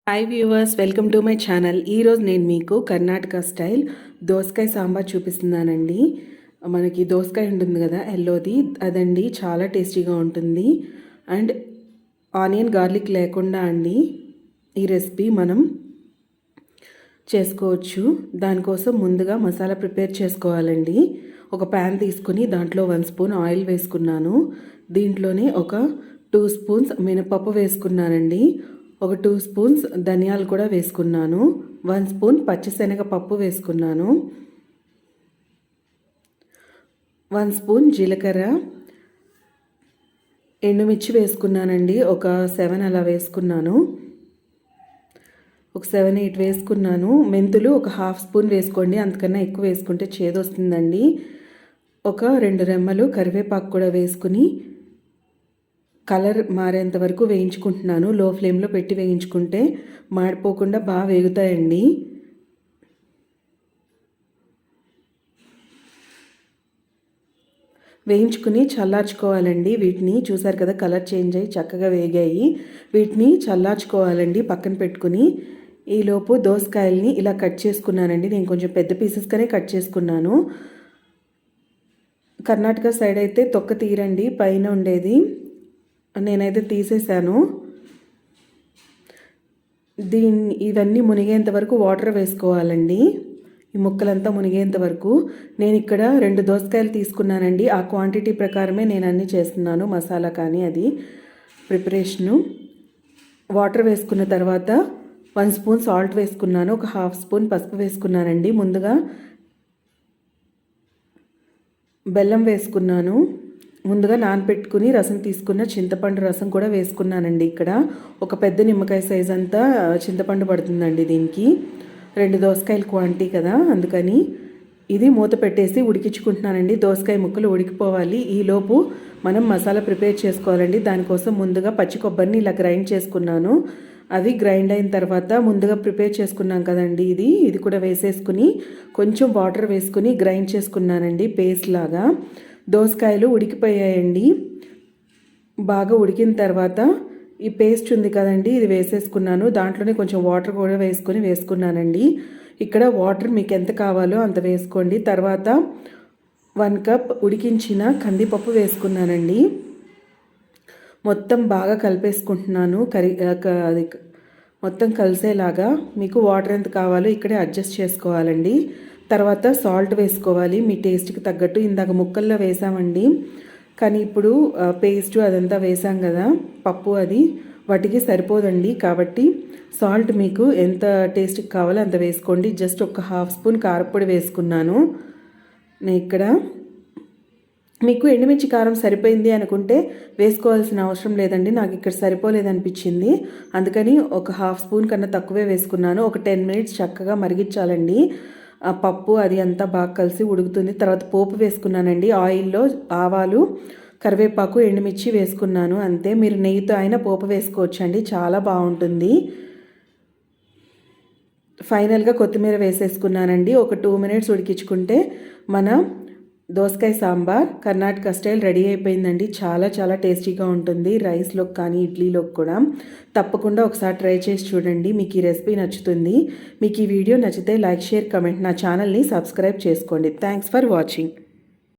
Hi viewers, welcome to my channel. ఈరోజు నేను మీకు కర్ణాటక స్టైల్ దోసకాయ సాంబార్ చూపిస్తున్నానండి. మనకి దోసకాయ ఉంటుంది కదా ఎల్లోది, అదండి చాలా టేస్టీగా ఉంటుంది. అండ్ ఆనియన్ గార్లిక్ లేకుండా అండి ఈ రెసిపీ మనం చేసుకోవచ్చు. దానికోసం ముందుగా మసాలా ప్రిపేర్ చేసుకోవాలండి. ఒక ప్యాన్ తీసుకుని దాంట్లో 1 స్పూన్ ఆయిల్ వేసుకున్నాను. దీంట్లోనే ఒక 2 స్పూన్స్ మినపప్పు వేసుకున్నానండి. ఒక 2 స్పూన్స్ ధనియాలు కూడా వేసుకున్నాను. 1 స్పూన్ పచ్చిశనగపప్పు వేసుకున్నాను. 1 స్పూన్ జీలకర్ర, ఎండుమిర్చి వేసుకున్నానండి. ఒక 7 అలా వేసుకున్నాను. ఒక 7, 8 వేసుకున్నాను. మెంతులు ఒక 1/2 స్పూన్ వేసుకోండి, అంతకన్నా ఎక్కువ వేసుకుంటే చేదు వస్తుందండి. ఒక 2 రెమ్మలు కరివేపాకు కూడా వేసుకుని కలర్ మారేంత వరకు వేయించుకుంటున్నాను. లో ఫ్లేమ్లో పెట్టి వేయించుకుంటే మాడిపోకుండా బాగా వేగుతాయండి. వేయించుకుని చల్లార్చుకోవాలండి. వీటిని చూసారు కదా, కలర్ చేంజ్ అయ్యి చక్కగా వేగాయి. వీటిని చల్లార్చుకోవాలండి పక్కన పెట్టుకుని. ఈలోపు దోసకాయల్ని ఇలా కట్ చేసుకున్నానండి. నేను కొంచెం పెద్ద పీసెస్గానే కట్ చేసుకున్నాను. కర్ణాటక సైడ్ అయితే తొక్క తీరండి, పైన ఉండేది. నేనైతే తీసేసాను. ఇవన్నీ మునిగేంత వరకు వాటర్ వేసుకోవాలండి. ఈ ముక్కలంతా మునిగేంత వరకు. నేను ఇక్కడ 2 దోసకాయలు తీసుకున్నానండి. ఆ క్వాంటిటీ ప్రకారమే నేను అన్నీ చేస్తున్నాను, మసాలా కానీ అది ప్రిపరేషను. వాటర్ వేసుకున్న తర్వాత 1 స్పూన్ సాల్ట్ వేసుకున్నాను. ఒక 1/2 స్పూన్ పసుపు వేసుకున్నానండి. ముందుగా బెల్లం వేసుకున్నాను. ముందుగా నానబెట్టుకుని రసం తీసుకున్న చింతపండు రసం కూడా వేసుకున్నానండి. ఇక్కడ ఒక పెద్ద నిమ్మకాయ సైజ్ అంతా చింతపండు పడుతుందండి దీనికి. 2 దోసకాయల క్వాంటిటీ కదా, అందుకని ఇది మూత పెట్టేసి ఉడికించుకుంటున్నానండి. దోసకాయ ముక్కలు ఉడికిపోవాలి. ఈలోపు మనం మసాలా ప్రిపేర్ చేసుకోవాలండి. దానికోసం ముందుగా పచ్చి కొబ్బరిని ఇలా గ్రైండ్ చేసుకున్నాను. అది గ్రైండ్ అయిన తర్వాత ముందుగా ప్రిపేర్ చేసుకున్నాం కదండి, ఇది కూడా వేసేసుకుని కొంచెం వాటర్ వేసుకుని గ్రైండ్ చేసుకున్నానండి పేస్ట్ లాగా. దోసకాయలు ఉడికిపోయాయండి. బాగా ఉడికిన తర్వాత ఈ పేస్ట్ ఉంది కదండి, ఇది వేసేసుకున్నాను. దాంట్లోనే కొంచెం వాటర్ కూడా వేసుకున్నానండి. ఇక్కడ వాటర్ మీకు ఎంత కావాలో అంత వేసుకోండి. తర్వాత 1 కప్ ఉడికించిన కందిపప్పు వేసుకున్నానండి. మొత్తం బాగా కలిపేసుకుంటున్నాను. అది మొత్తం కలిసేలాగా మీకు వాటర్ ఎంత కావాలో ఇక్కడే అడ్జస్ట్ చేసుకోవాలండి. తర్వాత సాల్ట్ వేసుకోవాలి మీ టేస్ట్కి తగ్గట్టు. ఇందాక ముక్కల్లో వేసామండి, కానీ ఇప్పుడు పేస్ట్ అదంతా వేసాం కదా పప్పు, అది వాటికి సరిపోదండి. కాబట్టి సాల్ట్ మీకు ఎంత టేస్ట్కి కావాలో అంత వేసుకోండి. జస్ట్ ఒక 1/2 స్పూన్ కారపొడి వేసుకున్నాను. నేను ఇక్కడ మీకు ఎండుమిర్చి కారం సరిపోయింది అనుకుంటే వేసుకోవాల్సిన అవసరం లేదండి. నాకు ఇక్కడ సరిపోలేదనిపించింది, అందుకని ఒక 1/2 స్పూన్ కన్నా తక్కువే వేసుకున్నాను. ఒక 10 మినిట్స్ చక్కగా మరిగించాలండి. ఆ పప్పు అది అంతా బాగా కలిసి ఉడుకుతుంది. తర్వాత పోపు వేసుకున్నానండి. ఆయిల్లో ఆవాలు, కరివేపాకు, ఎండుమిర్చి వేసుకున్నాను. అంతే. మీరు నెయ్యితో అయినా పోపు వేసుకోవచ్చండి, చాలా బాగుంటుంది. ఫైనల్గా కొత్తిమీర వేసేసుకున్నానండి. ఒక 2 మినిట్స్ ఉడికించుకుంటే మన దోసకాయ సాంబార్ కర్ణాటక స్టైల్ రెడీ అయిపోయిందండి. చాలా చాలా టేస్టీగా ఉంటుంది. రైస్లోకి కానీ ఇడ్లీలోకి కూడా. తప్పకుండా ఒకసారి ట్రై చేసి చూడండి, మీకు ఈ రెసిపీ నచ్చుతుంది. మీకు ఈ వీడియో నచ్చితే లైక్, షేర్, కమెంట్. నా ఛానల్ని సబ్స్క్రైబ్ చేసుకోండి. Thanks for watching.